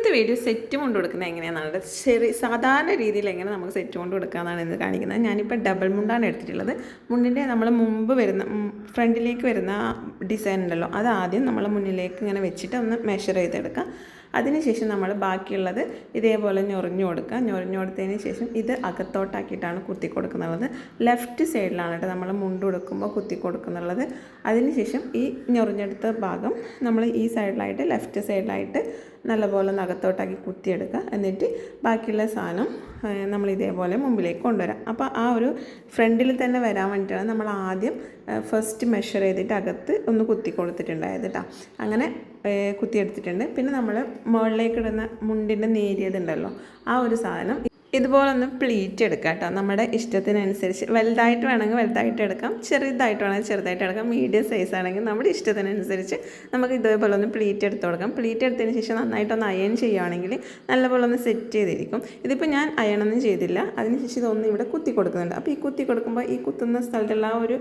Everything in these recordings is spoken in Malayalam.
ഇന്നത്തെ വീഡിയോ സെറ്റ് കൊണ്ട് കൊടുക്കുന്നത് എങ്ങനെയാണെന്നാണ് സാധാരണ രീതിയിൽ എങ്ങനെ നമുക്ക് സെറ്റ് കൊണ്ട് കൊടുക്കാമെന്നാണ് ഇന്ന് കാണിക്കുന്നത്. ഞാനിപ്പോൾ ഡബിൾ മുണ്ടാണ് എടുത്തിട്ടുള്ളത്. മുണ്ടിൻ്റെ നമ്മൾ മുമ്പ് വരുന്ന ഫ്രണ്ടിലേക്ക് വരുന്ന ഡിസൈൻ ഉണ്ടല്ലോ, അത് ആദ്യം നമ്മൾ മുന്നിലേക്ക് ഇങ്ങനെ വെച്ചിട്ട് ഒന്ന് മെഷർ ചെയ്തെടുക്കാം. അതിനുശേഷം നമ്മൾ ബാക്കിയുള്ളത് ഇതേപോലെ ഞൊറിഞ്ഞു കൊടുക്കുക. ഞൊറിഞ്ഞു കൊടുത്തതിന് ശേഷം ഇത് അകത്തോട്ടാക്കിയിട്ടാണ് കുത്തി കൊടുക്കുന്നത്. ലെഫ്റ്റ് സൈഡിലാണ് കേട്ടോ നമ്മൾ മുണ്ട് കൊടുക്കുമ്പോൾ കുത്തി കൊടുക്കുന്നുള്ളത്. അതിനുശേഷം ഈ ഞൊറിഞ്ഞെടുത്ത ഭാഗം നമ്മൾ ഈ സൈഡിലായിട്ട് ലെഫ്റ്റ് സൈഡിലായിട്ട് നല്ലപോലെ അകത്തോട്ടാക്കി കുത്തിയെടുക്കുക. എന്നിട്ട് ബാക്കിയുള്ള സാധനം നമ്മൾ ഇതേപോലെ മുമ്പിലേക്ക് കൊണ്ടുവരാം. അപ്പോൾ ആ ഒരു ഫ്രണ്ടിൽ തന്നെ വരാൻ വേണ്ടിയിട്ടാണ് നമ്മൾ ആദ്യം ഫസ്റ്റ് മെഷർ ചെയ്തിട്ട് അകത്ത് ഒന്ന് കുത്തി കൊടുത്തിട്ടുണ്ടായത് കേട്ടോ. അങ്ങനെ കുത്തിയെടുത്തിട്ടുണ്ട്. പിന്നെ നമ്മൾ മുകളിലേക്ക് ഇടുന്ന മുണ്ടിൻ്റെ നേരിയതുണ്ടല്ലോ, ആ ഒരു സാധനം ഇതുപോലെ ഒന്ന് പ്ലീറ്റ് എടുക്കാം കേട്ടോ. നമ്മുടെ ഇഷ്ടത്തിനനുസരിച്ച് വലുതായിട്ട് വേണമെങ്കിൽ വലുതായിട്ട് എടുക്കാം, ചെറുതായിട്ട് വേണമെങ്കിൽ ചെറുതായിട്ട് എടുക്കാം, മീഡിയം സൈസ് ആണെങ്കിൽ നമ്മുടെ ഇഷ്ടത്തിനനുസരിച്ച് നമുക്ക് ഇതേപോലെ ഒന്ന് പ്ലീറ്റ് എടുത്ത് കൊടുക്കാം. പ്ലീറ്റ് എടുത്തതിന് ശേഷം നന്നായിട്ടൊന്ന് അയൺ ചെയ്യുകയാണെങ്കിൽ നല്ലപോലെ ഒന്ന് സെറ്റ് ചെയ്തിരിക്കും. ഇതിപ്പോൾ ഞാൻ അയണൊന്നും ചെയ്തില്ല. അതിനുശേഷം ഇതൊന്നും ഇവിടെ കുത്തി കൊടുക്കുന്നുണ്ട്. അപ്പോൾ ഈ കുത്തി കൊടുക്കുമ്പോൾ ഈ കുത്തുന്ന സ്ഥലത്തുള്ള ആ ഒരു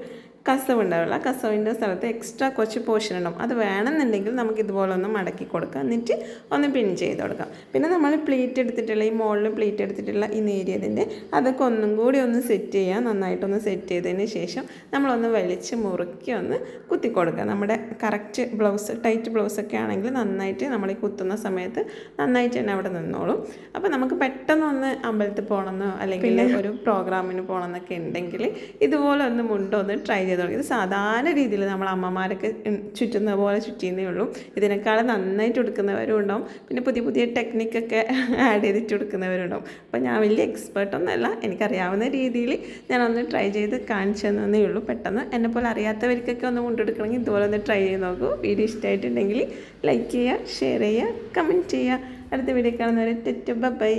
കസവ് ഉണ്ടാവില്ല, കസവിൻ്റെ സ്ഥലത്ത് എക്സ്ട്രാ കുറച്ച് പോർഷൻ ഉണ്ടാവും. അത് വേണമെന്നുണ്ടെങ്കിൽ നമുക്ക് ഇതുപോലെ ഒന്ന് മടക്കി കൊടുക്കാം, എന്നിട്ട് ഒന്ന് പിൻ ചെയ്ത് കൊടുക്കാം. പിന്നെ നമ്മൾ പ്ലീറ്റ് എടുത്തിട്ടുള്ള ഈ മുകളിൽ പ്ലീറ്റ് എടുത്തിട്ടുള്ള ഈ നേരിയതിൻ്റെ അതൊക്കെ ഒന്നും കൂടി ഒന്ന് സെറ്റ് ചെയ്യുക. നന്നായിട്ടൊന്ന് സെറ്റ് ചെയ്തതിന് ശേഷം നമ്മളൊന്ന് വലിച്ച് മുറുക്കി ഒന്ന് കുത്തി കൊടുക്കുക. നമ്മുടെ കറക്റ്റ് ബ്ലൗസ് ടൈറ്റ് ബ്ലൗസൊക്കെ ആണെങ്കിൽ നന്നായിട്ട് നമ്മൾ ഈ കുത്തുന്ന സമയത്ത് നന്നായിട്ട് തന്നെ അവിടെ നിന്നോളും. അപ്പോൾ നമുക്ക് പെട്ടെന്നൊന്ന് അമ്പലത്തിൽ പോകണമെന്നോ അല്ലെങ്കിൽ ഒരു പ്രോഗ്രാമിന് പോകണമെന്നൊക്കെ ഉണ്ടെങ്കിൽ ഇതുപോലെ ഒന്ന് മുണ്ടൊന്ന് ട്രൈ ചെയ്ത് തുടങ്ങി. ഇത് സാധാരണ രീതിയിൽ നമ്മൾ അമ്മമാരൊക്കെ ചുറ്റുന്ന പോലെ ചുറ്റിയെന്നേ ഉള്ളൂ. ഇതിനേക്കാളും നന്നായിട്ട് എടുക്കുന്നവരും ഉണ്ടാവും, പിന്നെ പുതിയ പുതിയ ടെക്നിക്കൊക്കെ ആഡ് ചെയ്തിട്ട് കൊടുക്കുന്നവരുണ്ടാവും. അപ്പോൾ ഞാൻ വലിയ എക്സ്പേർട്ടൊന്നുമല്ല, എനിക്കറിയാവുന്ന രീതിയിൽ ഞാനൊന്ന് ട്രൈ ചെയ്ത് കാണിച്ചു തന്നേ ഉള്ളൂ. പെട്ടെന്ന് എന്നെപ്പോലെ അറിയാത്തവർക്കൊക്കെ ഒന്ന് കൊണ്ടെടുക്കണമെങ്കിൽ ഇതുപോലെ ഒന്ന് ട്രൈ ചെയ്ത് നോക്കൂ. വീഡിയോ ഇഷ്ടമായിട്ടുണ്ടെങ്കിൽ ലൈക്ക് ചെയ്യുക, ഷെയർ ചെയ്യുക, കമൻറ്റ് ചെയ്യുക. അടുത്ത വീഡിയോ കാണുന്നവരെ ബൈ.